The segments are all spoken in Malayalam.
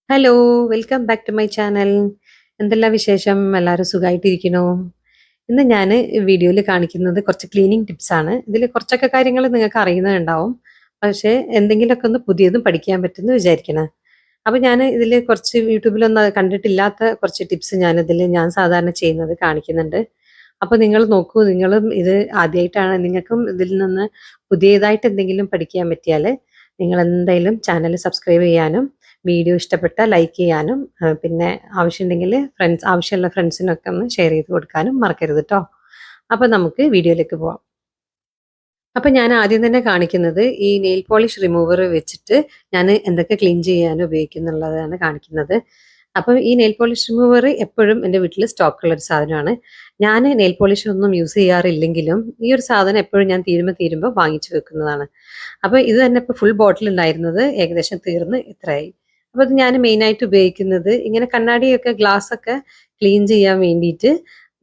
Hello, welcome back to my channel. എന്തെല്ലാം വിശേഷം? എല്ലാവരും സുഖമായിട്ടിരിക്കണോ? ഇന്ന് ഞാൻ വീഡിയോയിൽ കാണിക്കുന്നത് കുറച്ച് ക്ലീനിങ് ടിപ്സ് ആണ്. ഇതിൽ കുറച്ചൊക്കെ കാര്യങ്ങൾ നിങ്ങൾക്ക് അറിയുന്നുണ്ടാവും. പക്ഷേ എന്തെങ്കിലുമൊക്കെ ഒന്ന് പുതിയതും പഠിക്കാൻ പറ്റുമെന്ന് വിചാരിക്കണം. അപ്പോൾ ഞാൻ ഇതിൽ കുറച്ച് യൂട്യൂബിലൊന്നും കണ്ടിട്ടില്ലാത്ത കുറച്ച് ടിപ്സ് ഞാൻ സാധാരണ ചെയ്യുന്നത് കാണിക്കുന്നുണ്ട്. അപ്പോൾ നിങ്ങൾ നോക്കൂ, നിങ്ങളും ഇത് ആദ്യമായിട്ടാണ്, നിങ്ങൾക്കും ഇതിൽ നിന്ന് പുതിയതായിട്ട് എന്തെങ്കിലും പഠിക്കാൻ പറ്റിയാൽ നിങ്ങൾ എന്തായാലും ചാനൽ സബ്സ്ക്രൈബ് ചെയ്യാനും വീഡിയോ ഇഷ്ടപ്പെട്ടാൽ ലൈക്ക് ചെയ്യാനും പിന്നെ ആവശ്യമുണ്ടെങ്കിൽ ആവശ്യമുള്ള ഫ്രണ്ട്സിനൊക്കെ ഒന്ന് ഷെയർ ചെയ്ത് കൊടുക്കാനും മറക്കരുത് കേട്ടോ. അപ്പോൾ നമുക്ക് വീഡിയോയിലേക്ക് പോവാം. അപ്പോൾ ഞാൻ ആദ്യം തന്നെ കാണിക്കുന്നത് ഈ നെയിൽ പോളിഷ് റിമൂവർ വെച്ചിട്ട് ഞാൻ എന്തൊക്കെ ക്ലീൻ ചെയ്യാൻ ഉപയോഗിക്കുന്നുള്ളതാണ് കാണിക്കുന്നത്. അപ്പം ഈ നെയിൽ പോളിഷ് റിമൂവർ എപ്പോഴും എൻ്റെ വീട്ടിൽ സ്റ്റോക്കുള്ള ഒരു സാധനമാണ്. ഞാൻ നെയിൽ പോളിഷ് ഒന്നും യൂസ് ചെയ്യാറില്ലെങ്കിലും ഈ ഒരു സാധനം എപ്പോഴും ഞാൻ തീരുമ്പോൾ വാങ്ങിച്ചു വെക്കുന്നതാണ്. അപ്പോൾ ഇത് തന്നെ ഇപ്പോൾ ഫുൾ ബോട്ടിൽ ഉണ്ടായിരുന്നത് ഏകദേശം തീർന്ന് ഇത്രയായി. അപ്പോൾ ഇത് ഞാൻ മെയിനായിട്ട് ഉപയോഗിക്കുന്നത് ഇങ്ങനെ കണ്ണാടിയൊക്കെ ഗ്ലാസ്സൊക്കെ ക്ലീൻ ചെയ്യാൻ വേണ്ടിയിട്ട്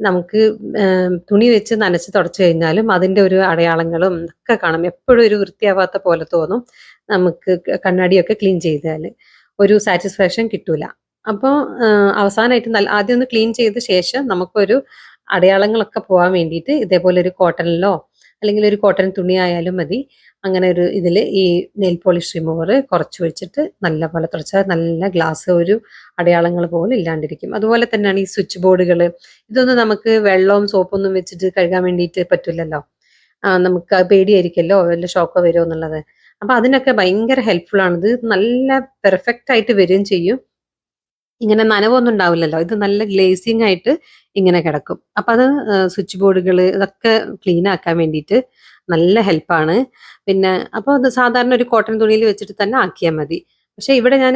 നമുക്ക് തുണി വെച്ച് നനച്ച് തുടച്ചു കഴിഞ്ഞാലും അതിൻ്റെ ഒരു അടയാളങ്ങളും ഒക്കെ കാണാം. എപ്പോഴും ഒരു വൃത്തിയാവാത്ത പോലെ തോന്നും നമുക്ക് കണ്ണാടിയൊക്കെ ക്ലീൻ ചെയ്താൽ. ഒരു സാറ്റിസ്ഫാക്ഷൻ കിട്ടൂല. അപ്പോൾ അവസാനമായിട്ട് ആദ്യം ഒന്ന് ക്ലീൻ ചെയ്ത ശേഷം നമുക്കൊരു അടയാളങ്ങളൊക്കെ പോകാൻ വേണ്ടിയിട്ട് ഇതേപോലെ ഒരു കോട്ടണിലോ അല്ലെങ്കിൽ ഒരു കോട്ടൺ തുണി ആയാലും മതി. അങ്ങനെ ഒരു ഇതിൽ ഈ നെയിൽ പോളിഷ് റിമൂവർ കുറച്ച് വെച്ചിട്ട് നല്ലപോലെ തുടച്ചാൽ നല്ല ഗ്ലാസ് ഒരു അടയാളങ്ങൾ പോലും ഇല്ലാണ്ടിരിക്കും. അതുപോലെ തന്നെയാണ് ഈ സ്വിച്ച് ബോർഡുകൾ. ഇതൊന്നും നമുക്ക് വെള്ളവും സോപ്പൊന്നും വെച്ചിട്ട് കഴുകാൻ വേണ്ടിയിട്ട് പറ്റില്ലല്ലോ. നമുക്ക് പേടിയായിരിക്കല്ലോ വല്ല ഷോക്കോ വരുമോ എന്നുള്ളത്. അപ്പൊ അതിനൊക്കെ ഭയങ്കര ഹെൽപ്ഫുൾ ആണ്. ഇത് നല്ല പെർഫെക്റ്റ് ആയിട്ട് വരികയും ചെയ്യും. ഇങ്ങനെ നനവൊന്നും ഉണ്ടാവില്ലല്ലോ. ഇത് നല്ല ഗ്ലേസിങ് ആയിട്ട് ഇങ്ങനെ കിടക്കും. അപ്പൊ അത് സ്വിച്ച് ബോർഡുകൾ ഇതൊക്കെ ക്ലീൻ ആക്കാൻ വേണ്ടിയിട്ട് നല്ല ഹെൽപ്പാണ്. പിന്നെ അപ്പോൾ അത് സാധാരണ ഒരു കോട്ടൺ തുണിയിൽ വെച്ചിട്ട് തന്നെ ആക്കിയാൽ മതി. പക്ഷെ ഇവിടെ ഞാൻ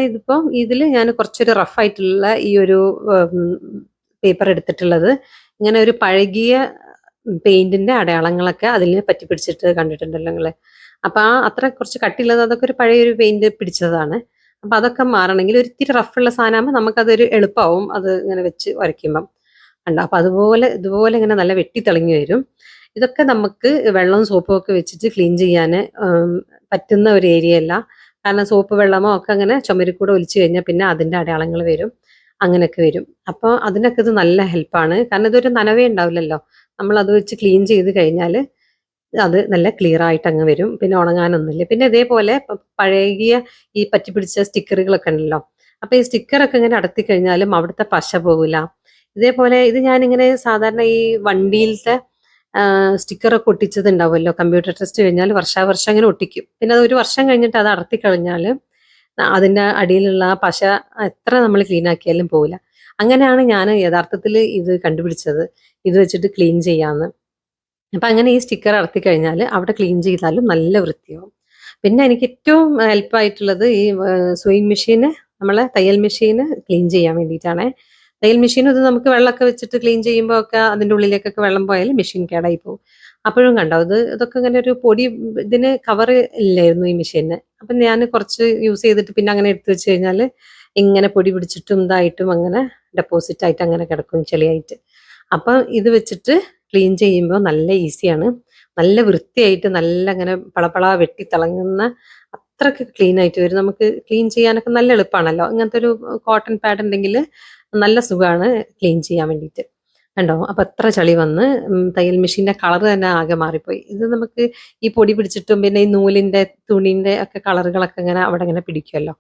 ഇതിൽ ഞാൻ കുറച്ചൊരു റഫ് ആയിട്ടുള്ള ഈ ഒരു പേപ്പർ എടുത്തിട്ടുള്ളത്. ഇങ്ങനെ ഒരു പഴകിയ പെയിന്റിന്റെ അടയാളങ്ങളൊക്കെ അതിൽ പറ്റി പിടിച്ചിട്ട് കണ്ടിട്ടുണ്ടല്ലോ നിങ്ങള്. അപ്പൊ അത്ര കുറച്ച് കട്ടിയുള്ളത് അതൊക്കെ ഒരു പഴയൊരു പെയിന്റ് പിടിച്ചതാണ്. അപ്പൊ അതൊക്കെ മാറണമെങ്കിൽ ഒരു ഇത്തിരി റഫുള്ള സാധനമാകുമ്പോൾ നമുക്കതൊരു എളുപ്പമാവും അത് ഇങ്ങനെ വെച്ച് വരയ്ക്കുമ്പം. ഉണ്ട്. അപ്പൊ ഇതുപോലെ ഇങ്ങനെ നല്ല വെട്ടി തിളങ്ങി വരും. ഇതൊക്കെ നമുക്ക് വെള്ളവും സോപ്പും ഒക്കെ വെച്ചിട്ട് ക്ലീൻ ചെയ്യാൻ പറ്റുന്ന ഒരു ഏരിയ അല്ല. കാരണം സോപ്പ് വെള്ളമോ ഒക്കെ അങ്ങനെ ചുമരിൽ ഒലിച്ചു കഴിഞ്ഞാൽ പിന്നെ അതിന്റെ അടയാളങ്ങൾ വരും. അങ്ങനെയൊക്കെ വരും. അപ്പോൾ അതിനൊക്കെ ഇത് നല്ല ഹെൽപ്പാണ്. കാരണം ഇതൊരു നനവേ ഉണ്ടാവില്ലല്ലോ. നമ്മൾ അത് വെച്ച് ക്ലീൻ ചെയ്ത് കഴിഞ്ഞാൽ അത് നല്ല ക്ലിയർ ആയിട്ട് അങ്ങ് വരും. പിന്നെ ഉണങ്ങാനൊന്നുമില്ല. പിന്നെ ഇതേപോലെ പഴകിയ ഈ പറ്റിപ്പിടിച്ച സ്റ്റിക്കറുകളൊക്കെ ഉണ്ടല്ലോ. അപ്പൊ ഈ സ്റ്റിക്കറൊക്കെ ഇങ്ങനെ അടത്തി കഴിഞ്ഞാലും അവിടുത്തെ പശ പോകില്ല. ഇതേപോലെ ഇത് ഞാനിങ്ങനെ സാധാരണ ഈ വണ്ടിയിലത്തെ സ്റ്റിക്കറൊക്കെ ഒട്ടിച്ചത് ഉണ്ടാവുമല്ലോ. കമ്പ്യൂട്ടർ ടെസ്റ്റ് കഴിഞ്ഞാൽ വർഷാവർഷം ഇങ്ങനെ ഒട്ടിക്കും. പിന്നെ അത് ഒരു വർഷം കഴിഞ്ഞിട്ട് അത് അടർത്തി കഴിഞ്ഞാൽ അതിന്റെ അടിയിലുള്ള ആ പശ എത്ര നമ്മൾ ക്ലീൻ ആക്കിയാലും പോകില്ല. അങ്ങനെയാണ് ഞാൻ യഥാർത്ഥത്തിൽ ഇത് കണ്ടുപിടിച്ചത്. ഇത് വെച്ചിട്ട് ക്ലീൻ ചെയ്യാന്ന്. അപ്പൊ അങ്ങനെ ഈ സ്റ്റിക്കർ അടത്തി കഴിഞ്ഞാൽ അവിടെ ക്ലീൻ ചെയ്താലും നല്ല വൃത്തിയാവും. പിന്നെ എനിക്ക് ഏറ്റവും ഹെൽപ്പായിട്ടുള്ളത് ഈ സൂയിങ് മെഷീന്, നമ്മളെ തയ്യൽ മെഷീന് ക്ലീൻ ചെയ്യാൻ വേണ്ടിയിട്ടാണ്. തയ്യൽ മെഷീൻ ഇത് നമുക്ക് വെള്ളമൊക്കെ വെച്ചിട്ട് ക്ലീൻ ചെയ്യുമ്പോൾ ഒക്കെ അതിന്റെ ഉള്ളിലേക്കൊക്കെ വെള്ളം പോയാൽ മെഷീൻ കേടായി പോകും. അപ്പോഴും കണ്ടോ ഇതൊക്കെ ഇങ്ങനെ ഒരു പൊടി, ഇതിന് കവർ ഇല്ലായിരുന്നു ഈ മെഷീന്. അപ്പൊ ഞാൻ കുറച്ച് യൂസ് ചെയ്തിട്ട് പിന്നെ അങ്ങനെ എടുത്തു വെച്ച് കഴിഞ്ഞാൽ ഇങ്ങനെ പൊടി പിടിച്ചിട്ടും ഇതായിട്ടും അങ്ങനെ ഡെപ്പോസിറ്റ് ആയിട്ട് അങ്ങനെ കിടക്കും ചെളിയായിട്ട്. അപ്പൊ ഇത് വെച്ചിട്ട് ക്ലീൻ ചെയ്യുമ്പോൾ നല്ല ഈസിയാണ്. നല്ല വൃത്തിയായിട്ട് നല്ല അങ്ങനെ പളപള വെട്ടി തിളങ്ങുന്ന അത്രയ്ക്ക് ക്ലീൻ ആയിട്ട് വരും. നമുക്ക് ക്ലീൻ ചെയ്യാനൊക്കെ നല്ല എളുപ്പമാണല്ലോ. ഇങ്ങനത്തെ ഒരു കോട്ടൺ പാഡ് ഉണ്ടെങ്കിൽ നല്ല സുഖമാണ് ക്ലീൻ ചെയ്യാൻ വേണ്ടിയിട്ട്. കണ്ടോ അപ്പൊ എത്ര ചളി വന്ന് തയ്യൽ മെഷീന്റെ കളർ തന്നെ ആകെ മാറിപ്പോയി. ഇത് നമുക്ക് ഈ പൊടി പിടിച്ചിട്ടും പിന്നെ ഈ നൂലിന്റെ തുണിന്റെ ഒക്കെ കളറുകളൊക്കെ ഇങ്ങനെ അവിടെ ഇങ്ങനെ പിടിക്കുമല്ലോ.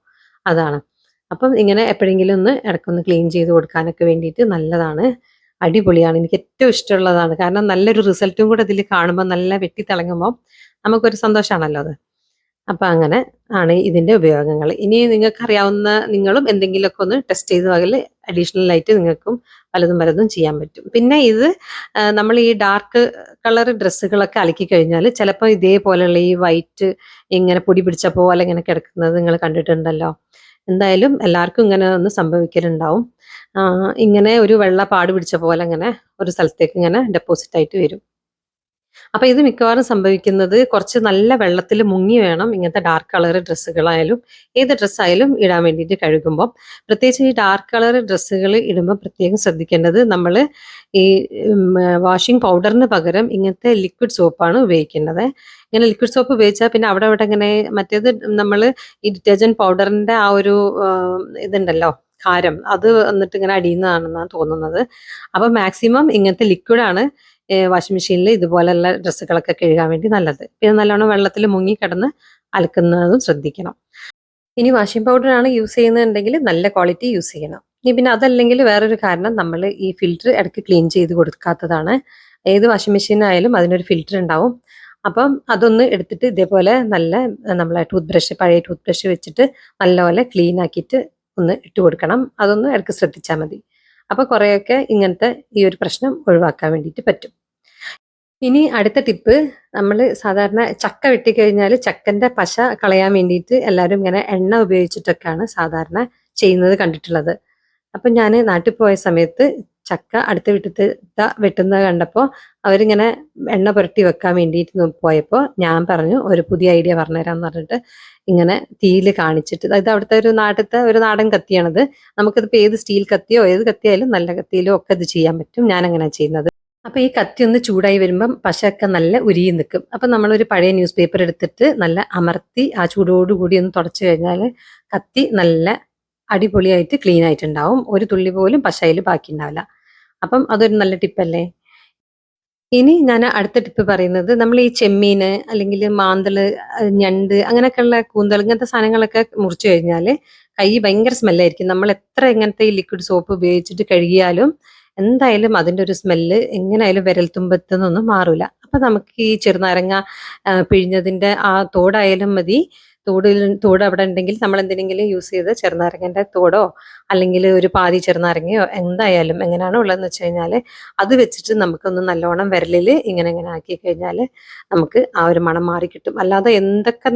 അതാണ്. അപ്പം ഇങ്ങനെ എപ്പോഴെങ്കിലും ഒന്ന് ഇടയ്ക്കൊന്ന് ക്ലീൻ ചെയ്ത് കൊടുക്കാനൊക്കെ വേണ്ടിയിട്ട് നല്ലതാണ്. അടിപൊളിയാണ്. എനിക്ക് ഏറ്റവും ഇഷ്ടമുള്ളതാണ്. കാരണം നല്ലൊരു റിസൾട്ടും കൂടെ ഇതിൽ കാണുമ്പോൾ നല്ല വെട്ടി തിളങ്ങുമ്പോൾ നമുക്കൊരു സന്തോഷമാണല്ലോ അത്. അപ്പൊ അങ്ങനെ ആണ് ഇതിന്റെ ഉപയോഗങ്ങൾ. ഇനി നിങ്ങൾക്ക് അറിയാവുന്ന നിങ്ങളും എന്തെങ്കിലുമൊക്കെ ഒന്ന് ടെസ്റ്റ് ചെയ്ത് അതിൽ അഡീഷണൽ ആയിട്ട് നിങ്ങൾക്കും പലതും ചെയ്യാൻ പറ്റും. പിന്നെ ഇത് നമ്മൾ ഈ ഡാർക്ക് കളർ ഡ്രസ്സുകളൊക്കെ അലക്കി കഴിഞ്ഞാൽ ചിലപ്പോൾ ഇതേപോലെയുള്ള ഈ വൈറ്റ് ഇങ്ങനെ പൊടി പിടിച്ച പോലെ ഇങ്ങനെ കിടക്കുന്നത് നിങ്ങൾ കണ്ടിട്ടുണ്ടല്ലോ. എന്തായാലും എല്ലാവർക്കും ഇങ്ങനെ ഒന്ന് സംഭവിക്കലുണ്ടാവും. ഇങ്ങനെ ഒരു വെള്ള പാട് പിടിച്ച പോലെ ഇങ്ങനെ ഒരു സ്ഥലത്തേക്ക് ഇങ്ങനെ ഡെപ്പോസിറ്റ് ആയിട്ട് വരും. അപ്പൊ ഇത് മിക്കവാറും സംഭവിക്കുന്നത് കുറച്ച് നല്ല വെള്ളത്തിൽ മുങ്ങി വേണം ഇങ്ങനത്തെ ഡാർക്ക് കളർ ഡ്രസ്സുകളായാലും ഏത് ഡ്രസ്സായാലും ഇടാൻ വേണ്ടിയിട്ട് കഴുകുമ്പോൾ. പ്രത്യേകിച്ച് ഈ ഡാർക്ക് കളർ ഡ്രസ്സുകൾ ഇടുമ്പോൾ പ്രത്യേകം ശ്രദ്ധിക്കേണ്ടത് നമ്മൾ ഈ വാഷിംഗ് പൗഡറിന് പകരം ഇങ്ങനത്തെ ലിക്വിഡ് സോപ്പാണ് ഉപയോഗിക്കേണ്ടത്. ഇങ്ങനെ ലിക്വിഡ് സോപ്പ് ഉപയോഗിച്ചാൽ പിന്നെ അവിടെ ഇവിടെ ഇങ്ങനെ മറ്റേത് നമ്മൾ ഈ ഡിറ്റർജന്റ് പൗഡറിന്റെ ആ ഒരു ഇതുണ്ടല്ലോ കാരം അത് വന്നിട്ട് ഇങ്ങനെ അടിയുന്നതാണെന്നാണ് തോന്നുന്നത്. അപ്പൊ മാക്സിമം ഇങ്ങനത്തെ ലിക്വിഡാണ് വാഷിംഗ് മെഷീനിൽ ഇതുപോലെയുള്ള ഡ്രസ്സുകളൊക്കെ കഴുകാൻ വേണ്ടി നല്ലത്. പിന്നെ നല്ലോണം വെള്ളത്തിൽ മുങ്ങി കിടന്ന് അലക്കുന്നതും ശ്രദ്ധിക്കണം. ഇനി വാഷിംഗ് പൗഡർ ആണ് യൂസ് ചെയ്യുന്നുണ്ടെങ്കിൽ നല്ല ക്വാളിറ്റി യൂസ് ചെയ്യണം. ഇനി പിന്നെ അതല്ലെങ്കിൽ വേറൊരു കാരണം നമ്മൾ ഈ ഫിൽറ്റർ ഇടയ്ക്ക് ക്ലീൻ ചെയ്ത് കൊടുക്കാത്തതാണ്. ഏത് വാഷിംഗ് മെഷീൻ ആയാലും അതിനൊരു ഫിൽറ്റർ ഉണ്ടാവും. അപ്പം അതൊന്ന് എടുത്തിട്ട് ഇതേപോലെ നല്ല നമ്മളെ പഴയ ടൂത്ത് ബ്രഷ് വെച്ചിട്ട് നല്ലപോലെ ക്ലീൻ ആക്കിയിട്ട് ഒന്ന് ഇട്ട് കൊടുക്കണം. അതൊന്ന് ഇടയ്ക്ക് ശ്രദ്ധിച്ചാൽ മതി. അപ്പൊ കുറെയൊക്കെ ഇങ്ങനത്തെ ഈ ഒരു പ്രശ്നം ഒഴിവാക്കാൻ വേണ്ടിയിട്ട് പറ്റും. ഇനി അടുത്ത ടിപ്പ്, നമ്മൾ സാധാരണ ചക്ക വെട്ടിക്കഴിഞ്ഞാൽ ചക്കന്റെ പശ കളയാൻ വേണ്ടിയിട്ട് എല്ലാവരും ഇങ്ങനെ എണ്ണ ഉപയോഗിച്ചിട്ടൊക്കെയാണ് സാധാരണ ചെയ്യുന്നത് കണ്ടിട്ടുള്ളത്. അപ്പൊ ഞാൻ നാട്ടിൽ പോയ സമയത്ത് ചക്ക അടുത്ത വീട്ടിൽ വെട്ടുന്നത് കണ്ടപ്പോൾ അവരിങ്ങനെ എണ്ണ പുരട്ടി വെക്കാൻ വേണ്ടിയിട്ട് പോയപ്പോൾ ഞാൻ പറഞ്ഞു ഒരു പുതിയ ഐഡിയ പറഞ്ഞുതരാന്ന് പറഞ്ഞിട്ട് ഇങ്ങനെ തീയിൽ കാണിച്ചിട്ട്, അതായത് അവിടുത്തെ നാട്ടിലത്തെ ഒരു നാടൻ കത്തിയാണത്. നമുക്കിതിപ്പോൾ ഏത് സ്റ്റീൽ കത്തിയോ ഏത് കത്തിയായാലും നല്ല കത്തിയിലോ ഒക്കെ ഇത് ചെയ്യാൻ പറ്റും. ഞാൻ അങ്ങനെ ചെയ്യുന്നത്. അപ്പൊ ഈ കത്തി ഒന്ന് ചൂടായി വരുമ്പം പശയൊക്കെ നല്ല ഉരുകി നിൽക്കും. അപ്പൊ നമ്മളൊരു പഴയ ന്യൂസ് പേപ്പർ എടുത്തിട്ട് നല്ല അമർത്തി ആ ചൂടോടുകൂടി ഒന്ന് തുടച്ചു കഴിഞ്ഞാൽ കത്തി നല്ല അടിപൊളിയായിട്ട് ക്ലീൻ ആയിട്ടുണ്ടാവും. ഒരു തുള്ളി പോലും പശയിൽ ബാക്കി ഉണ്ടാവില്ല. അപ്പം അതൊരു നല്ല ടിപ്പല്ലേ. ഇനി ഞാൻ അടുത്ത ടിപ്പ് പറയുന്നത്, നമ്മൾ ഈ ചെമ്മീന് അല്ലെങ്കിൽ മാന്തള് ഞണ്ട് അങ്ങനെയൊക്കെയുള്ള കൂന്തൽ ഇങ്ങനത്തെ സാധനങ്ങളൊക്കെ മുറിച്ചു കഴിഞ്ഞാൽ കൈ ഭയങ്കര സ്മെല്ലായിരിക്കും. നമ്മൾ എത്ര ഇങ്ങനത്തെ ഈ ലിക്വിഡ് സോപ്പ് ഉപയോഗിച്ചിട്ട് കഴുകിയാലും എന്തായാലും അതിൻ്റെ ഒരു സ്മെല്ല് എങ്ങനെയായാലും വിരൽത്തുമ്പത്തുനിന്നൊന്നും മാറൂല. അപ്പൊ നമുക്ക് ഈ ചെറുനാരങ്ങ പിഴിഞ്ഞതിന്റെ ആ തോടായാലും മതി. തോട് അവിടെ ഉണ്ടെങ്കിൽ നമ്മൾ എന്തിനെങ്കിലും യൂസ് ചെയ്ത് ചെറുനാരങ്ങന്റെ തോടോ അല്ലെങ്കിൽ ഒരു പാതി ചെറുനാരങ്ങയോ എന്തായാലും എങ്ങനെയാണോ ഉള്ളതെന്ന് വെച്ച് കഴിഞ്ഞാൽ അത് വെച്ചിട്ട് നമുക്കൊന്ന് നല്ലോണം വിരലിൽ ഇങ്ങനെ ഇങ്ങനെ ആക്കി കഴിഞ്ഞാൽ നമുക്ക് ആ ഒരു മണം മാറി കിട്ടും. അല്ലാതെ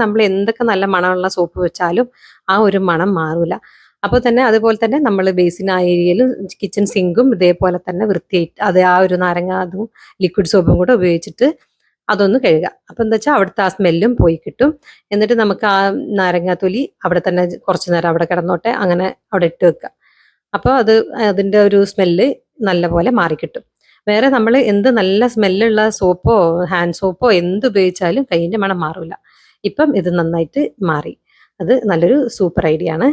നമ്മൾ എന്തൊക്കെ നല്ല മണമുള്ള സോപ്പ് വെച്ചാലും ആ ഒരു മണം മാറൂല. അപ്പോൾ തന്നെ അതുപോലെ തന്നെ നമ്മൾ ബേസിൻ ആ ഏരിയയിൽ കിച്ചൺ സിങ്കും ഇതേപോലെ തന്നെ വൃത്തിയായിട്ട് അത് ആ ഒരു നാരങ്ങ അതും ലിക്വിഡ് സോപ്പും കൂടെ ഉപയോഗിച്ചിട്ട് അതൊന്ന് കഴുകുക. അപ്പം എന്താ വെച്ചാൽ അവിടുത്തെ ആ സ്മെല്ലും പോയി കിട്ടും. എന്നിട്ട് നമുക്ക് ആ നാരങ്ങാത്തൊലി അവിടെ തന്നെ കുറച്ച് നേരം അവിടെ കിടന്നോട്ടെ, അങ്ങനെ അവിടെ ഇട്ട് വെക്കുക. അപ്പോൾ അതിൻ്റെ ഒരു സ്മെല്ല് നല്ലപോലെ മാറിക്കിട്ടും. വേറെ നമ്മൾ എന്ത് നല്ല സ്മെല്ലുള്ള സോപ്പോ ഹാൻഡ് സോപ്പോ എന്ത് ഉപയോഗിച്ചാലും കയ്യിൻ്റെ മണം മാറില്ല. ഇപ്പം ഇത് നന്നായിട്ട് മാറി. അത് നല്ലൊരു സൂപ്പർ ഐഡിയ ആണ്.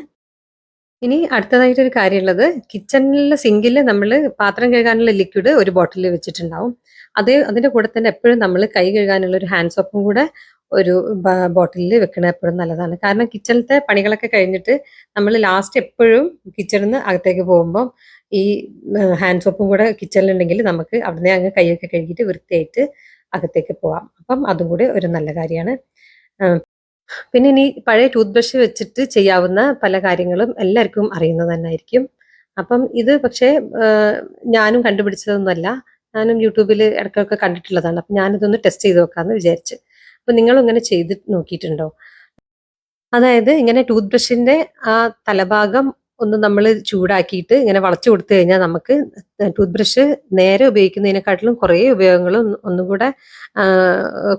ഇനി അടുത്തതായിട്ടൊരു കാര്യമുള്ളത്, കിച്ചണിലെ സിങ്കിൽ നമ്മൾ പാത്രം കഴുകാനുള്ള ലിക്വിഡ് ഒരു ബോട്ടിൽ വെച്ചിട്ടുണ്ടാവും. അതിന്റെ കൂടെ തന്നെ എപ്പോഴും നമ്മൾ കൈ കഴുകാനുള്ള ഒരു ഹാൻഡ് സോപ്പും കൂടെ ഒരു ബോട്ടിലിൽ വെക്കണത് എപ്പോഴും നല്ലതാണ്. കാരണം കിച്ചണിലത്തെ പണികളൊക്കെ കഴിഞ്ഞിട്ട് നമ്മൾ ലാസ്റ്റ് എപ്പോഴും കിച്ചണിൽ നിന്ന് അകത്തേക്ക് പോകുമ്പോൾ ഈ ഹാൻഡ് സോപ്പും കൂടെ കിച്ചണിലുണ്ടെങ്കിൽ നമുക്ക് അവിടെ അങ്ങ് കൈയൊക്കെ കഴുകിയിട്ട് വൃത്തിയായിട്ട് അകത്തേക്ക് പോവാം. അപ്പം അതും കൂടി ഒരു നല്ല കാര്യമാണ്. പിന്നെ ഇനി പഴയ ടൂത്ത് ബ്രഷ് വെച്ചിട്ട് ചെയ്യാവുന്ന പല കാര്യങ്ങളും എല്ലാവർക്കും അറിയുന്നത് തന്നെയായിരിക്കും. അപ്പം ഇത് പക്ഷേ ഞാനും കണ്ടുപിടിച്ചതൊന്നുമല്ല. ഞാനും യൂട്യൂബിൽ ഇടയ്ക്കൊക്കെ കണ്ടിട്ടുള്ളതാണ്. അപ്പം ഞാനിതൊന്ന് ടെസ്റ്റ് ചെയ്ത് നോക്കാമെന്ന് വിചാരിച്ച്. അപ്പം നിങ്ങളും ഇങ്ങനെ ചെയ്ത് നോക്കിയിട്ടുണ്ടോ? അതായത് ഇങ്ങനെ ടൂത്ത് ബ്രഷിന്റെ ആ തലഭാഗം ഒന്ന് നമ്മൾ ചൂടാക്കിയിട്ട് ഇങ്ങനെ വളച്ചു കൊടുത്തു കഴിഞ്ഞാൽ നമുക്ക് ടൂത്ത് ബ്രഷ് നേരെ ഉപയോഗിക്കുന്നതിനെക്കാട്ടിലും കുറേ ഉപയോഗങ്ങളും ഒന്നുകൂടെ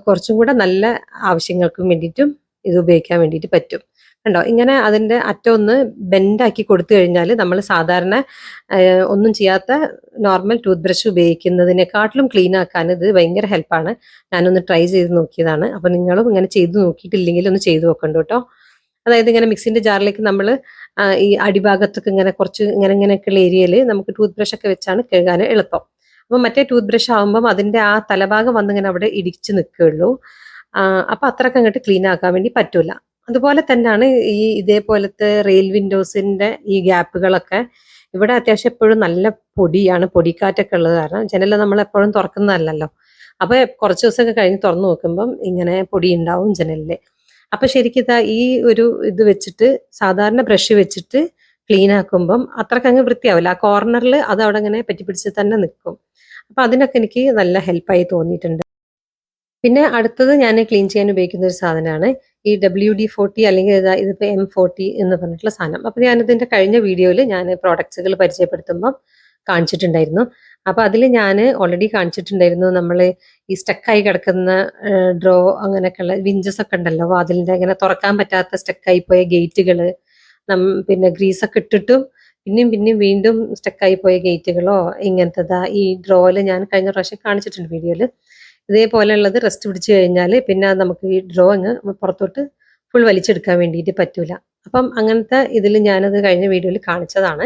കുറച്ചും കൂടെ നല്ല ആവശ്യങ്ങൾക്കും വേണ്ടിയിട്ടും ഇത് ഉപയോഗിക്കാൻ വേണ്ടിയിട്ട് പറ്റും. കണ്ടോ, ഇങ്ങനെ അതിന്റെ അറ്റം ഒന്ന് ബെൻഡാക്കി കൊടുത്തു കഴിഞ്ഞാൽ നമ്മൾ സാധാരണ ഒന്നും ചെയ്യാത്ത നോർമൽ ടൂത്ത് ബ്രഷ് ഉപയോഗിക്കുന്നതിനെക്കാട്ടിലും ക്ലീൻ ആക്കാൻ ഇത് ഭയങ്കര ഹെൽപ്പാണ്. ഞാനൊന്ന് ട്രൈ ചെയ്ത് നോക്കിയതാണ്. അപ്പൊ നിങ്ങളും ഇങ്ങനെ ചെയ്ത് നോക്കിയിട്ടില്ലെങ്കിൽ ഒന്ന് ചെയ്ത് നോക്കണ്ട കേട്ടോ. അതായത് ഇങ്ങനെ മിക്സിന്റെ ജാറിലേക്ക് നമ്മൾ ഈ അടിഭാഗത്തൊക്കെ ഇങ്ങനെ കുറച്ച് ഇങ്ങനെയൊക്കെയുള്ള ഏരിയയിൽ നമുക്ക് ടൂത്ത് ബ്രഷ് ഒക്കെ വെച്ചാണ് കഴുകാൻ എളുപ്പം. അപ്പൊ മറ്റേ ടൂത്ത് ബ്രഷ് ആകുമ്പോൾ അതിന്റെ ആ തലഭാഗം വന്നിങ്ങനെ അവിടെ ഇടിച്ച് നിൽക്കുകയുള്ളൂ. അപ്പൊ അത്രയ്ക്ക് അങ്ങോട്ട് ക്ലീൻ ആക്കാൻ വേണ്ടി പറ്റൂല. അതുപോലെ തന്നെയാണ് ഇതേപോലത്തെ റെയിൽ വിൻഡോസിന്റെ ഈ ഗ്യാപ്പുകളൊക്കെ. ഇവിടെ അത്യാവശ്യം എപ്പോഴും നല്ല പൊടിയാണ്, പൊടിക്കാറ്റൊക്കെ ഉള്ളത് കാരണം ജനല് നമ്മൾ എപ്പോഴും തുറക്കുന്നതല്ലല്ലോ. അപ്പൊ കുറച്ച് ദിവസമൊക്കെ കഴിഞ്ഞ് തുറന്നു നോക്കുമ്പം ഇങ്ങനെ പൊടി ഉണ്ടാവും ജനലില്. അപ്പൊ ശരിക്കും ഈ ഒരു ഇത് വെച്ചിട്ട് സാധാരണ ബ്രഷ് വെച്ചിട്ട് ക്ലീൻ ആക്കുമ്പം അത്രക്കങ്ങ് വൃത്തിയാവില്ല. ആ കോർണറിൽ അത് അവിടെ ഇങ്ങനെ പറ്റിപ്പിടിച്ച് തന്നെ നിൽക്കും. അപ്പൊ അതിനൊക്കെ എനിക്ക് നല്ല ഹെൽപ്പായി തോന്നിയിട്ടുണ്ട്. പിന്നെ അടുത്തത് ഞാൻ ക്ലീൻ ചെയ്യാൻ ഉപയോഗിക്കുന്ന ഒരു സാധനമാണ് ഈ WD-40 അല്ലെങ്കിൽ ഇതിപ്പോൾ M40 എന്ന് പറഞ്ഞിട്ടുള്ള സാധനം. അപ്പൊ ഞാനിതിന്റെ കഴിഞ്ഞ വീഡിയോയിൽ ഞാൻ പ്രോഡക്ട്സുകൾ പരിചയപ്പെടുത്തുമ്പോൾ കാണിച്ചിട്ടുണ്ടായിരുന്നു. അപ്പൊ അതിൽ ഞാൻ ഓൾറെഡി കാണിച്ചിട്ടുണ്ടായിരുന്നു. നമ്മൾ ഈ സ്റ്റക്കായി കിടക്കുന്ന ഡ്രോ അങ്ങനെയൊക്കെയുള്ള വിഞ്ചസ് ഒക്കെ ഉണ്ടല്ലോ, വാതിലിന്റെ ഇങ്ങനെ തുറക്കാൻ പറ്റാത്ത സ്റ്റക്കായി പോയ ഗേറ്റുകൾ, പിന്നെ ഗ്രീസ് ഒക്കെ ഇട്ടിട്ടും പിന്നെയും പിന്നെയും വീണ്ടും സ്റ്റക്കായി പോയ ഗേറ്റുകളോ ഇങ്ങനത്തതാ ഈ ഡ്രോയില് ഞാൻ കഴിഞ്ഞ പ്രാവശ്യം കാണിച്ചിട്ടുണ്ട് വീഡിയോയിൽ. ഇതേപോലെയുള്ളത് റെസ്റ്റ് പിടിച്ചു കഴിഞ്ഞാൽ പിന്നെ അത് നമുക്ക് ഈ ഡ്രോ അങ്ങ് പുറത്തോട്ട് ഫുൾ വലിച്ചെടുക്കാൻ വേണ്ടിയിട്ട് പറ്റൂല. അപ്പം അങ്ങനത്തെ ഇതിൽ ഞാനത് കഴിഞ്ഞ വീഡിയോയിൽ കാണിച്ചതാണ്.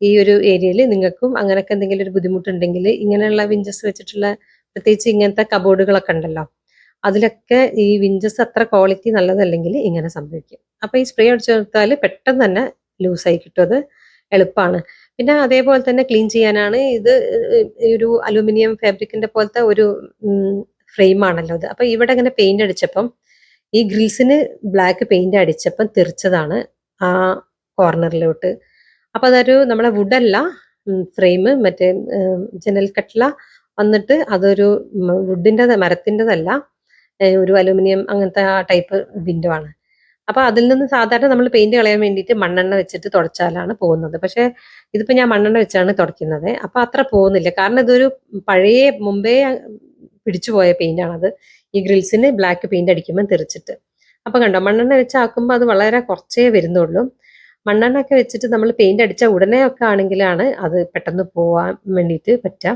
ഈ ഒരു ഏരിയയിൽ നിങ്ങൾക്കും അങ്ങനെയൊക്കെ എന്തെങ്കിലും ഒരു ബുദ്ധിമുട്ടുണ്ടെങ്കിൽ ഇങ്ങനെയുള്ള വിഞ്ചസ് വെച്ചിട്ടുള്ള, പ്രത്യേകിച്ച് ഇങ്ങനത്തെ കബോർഡുകളൊക്കെ ഉണ്ടല്ലോ, അതിലൊക്കെ ഈ വിഞ്ചസ് അത്ര ക്വാളിറ്റി നല്ലതല്ലെങ്കിൽ ഇങ്ങനെ സംഭവിക്കും. അപ്പൊ ഈ സ്പ്രേ അടിച്ചു കൊടുത്താൽ പെട്ടെന്ന് തന്നെ ലൂസായി കിട്ടും. അത് എളുപ്പമാണ്. പിന്നെ അതേപോലെ തന്നെ ക്ലീൻ ചെയ്യാനാണ് ഇത്. ഈ ഒരു അലൂമിനിയം ഫാബ്രിക്കിന്റെ പോലത്തെ ഒരു ഫ്രെയിം ആണല്ലോ ഇത്. അപ്പൊ ഇവിടെ ഇങ്ങനെ പെയിന്റ് അടിച്ചപ്പം ഈ ഗ്രിൽസിന് ബ്ലാക്ക് പെയിന്റ് അടിച്ചപ്പം തെറിച്ചതാണ് ആ കോർണറിലോട്ട്. അപ്പൊ അതൊരു നമ്മളെ വുഡല്ല ഫ്രെയിം, മറ്റേ ജനൽ കട്ടില വന്നിട്ട് അതൊരു മരത്തിൻ്റെതല്ല, ഒരു അലൂമിനിയം അങ്ങനത്തെ ആ ടൈപ്പ് വിൻഡോ ആണ്. അപ്പൊ അതിൽ നിന്ന് സാധാരണ നമ്മൾ പെയിന്റ് കളയാൻ വേണ്ടിയിട്ട് മണ്ണെണ്ണ വെച്ചിട്ട് തുടച്ചാലാണ് പോകുന്നത്. പക്ഷെ ഇതിപ്പോ ഞാൻ മണ്ണെണ്ണ വെച്ചാണ് തുടയ്ക്കുന്നത്. അപ്പൊ അത്ര പോകുന്നില്ല, കാരണം ഇതൊരു പഴയ മുമ്പേ പിടിച്ചു പോയ പെയിന്റ് ആണത്. ഈ ഗ്രിൽസിന് ബ്ലാക്ക് പെയിന്റ് അടിക്കുമ്പോൾ തെറിച്ചിട്ട്. അപ്പൊ കണ്ടോ, മണ്ണെണ്ണ വെച്ചാക്കുമ്പോൾ അത് വളരെ കുറച്ചേ വരുന്നുള്ളൂ. മണ്ണെണ്ണ ഒക്കെ വെച്ചിട്ട് നമ്മൾ പെയിന്റ് അടിച്ച ഉടനെ ഒക്കെ ആണെങ്കിലാണ് അത് പെട്ടെന്ന് പോവാൻ വേണ്ടിയിട്ട് പറ്റുക.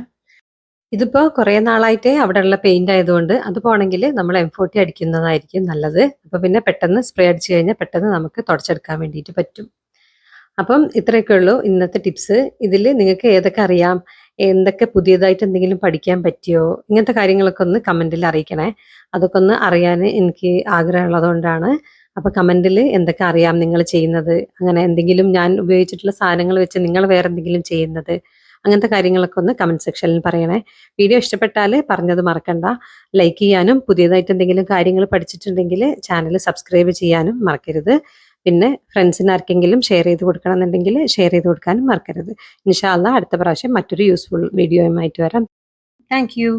ഇതിപ്പോ കുറെ നാളായിട്ടേ അവിടെയുള്ള പെയിന്റ് ആയതുകൊണ്ട് അത് പോണെങ്കിൽ നമ്മൾ M40 അടിക്കുന്നതായിരിക്കും നല്ലത്. അപ്പൊ പിന്നെ പെട്ടെന്ന് സ്പ്രേ അടിച്ചു കഴിഞ്ഞാൽ പെട്ടെന്ന് നമുക്ക് തുടച്ചെടുക്കാൻ വേണ്ടിയിട്ട് പറ്റും. അപ്പം ഇത്രയൊക്കെ ഉള്ളൂ ഇന്നത്തെ ടിപ്സ്. ഇതിൽ നിങ്ങൾക്ക് ഏതൊക്കെ അറിയാം, എന്തൊക്കെ പുതിയതായിട്ട് എന്തെങ്കിലും പഠിക്കാൻ പറ്റിയോ, ഇങ്ങനത്തെ കാര്യങ്ങളൊക്കെ ഒന്ന് കമന്റിൽ അറിയിക്കണേ. അതൊക്കെ ഒന്ന് അറിയാൻ എനിക്ക് ആഗ്രഹമുള്ളതുകൊണ്ടാണ്. അപ്പൊ കമന്റിൽ എന്തൊക്കെ അറിയാം നിങ്ങൾ ചെയ്യുന്നത്, അങ്ങനെ എന്തെങ്കിലും ഞാൻ ഉപയോഗിച്ചിട്ടുള്ള സാധനങ്ങൾ വെച്ച് നിങ്ങൾ വേറെ എന്തെങ്കിലും ചെയ്യുന്നത്, അങ്ങനത്തെ കാര്യങ്ങളൊക്കെ ഒന്ന് കമന്റ് സെക്ഷനിൽ പറയണേ. വീഡിയോ ഇഷ്ടപ്പെട്ടാൽ പറഞ്ഞത് മറക്കണ്ട, ലൈക്ക് ചെയ്യാനും പുതിയതായിട്ട് എന്തെങ്കിലും കാര്യങ്ങൾ പഠിച്ചിട്ടുണ്ടെങ്കിൽ ചാനൽ സബ്സ്ക്രൈബ് ചെയ്യാനും മറക്കരുത്. പിന്നെ ഫ്രണ്ട്സിന് ആർക്കെങ്കിലും ഷെയർ ചെയ്ത് കൊടുക്കണം എന്നുണ്ടെങ്കിൽ ഷെയർ ചെയ്ത് കൊടുക്കാനും മറക്കരുത്. ഇൻഷാ അല്ലാഹ് അടുത്ത പ്രാവശ്യം മറ്റൊരു യൂസ്ഫുൾ വീഡിയോയുമായിട്ട് വരാം. Thank you.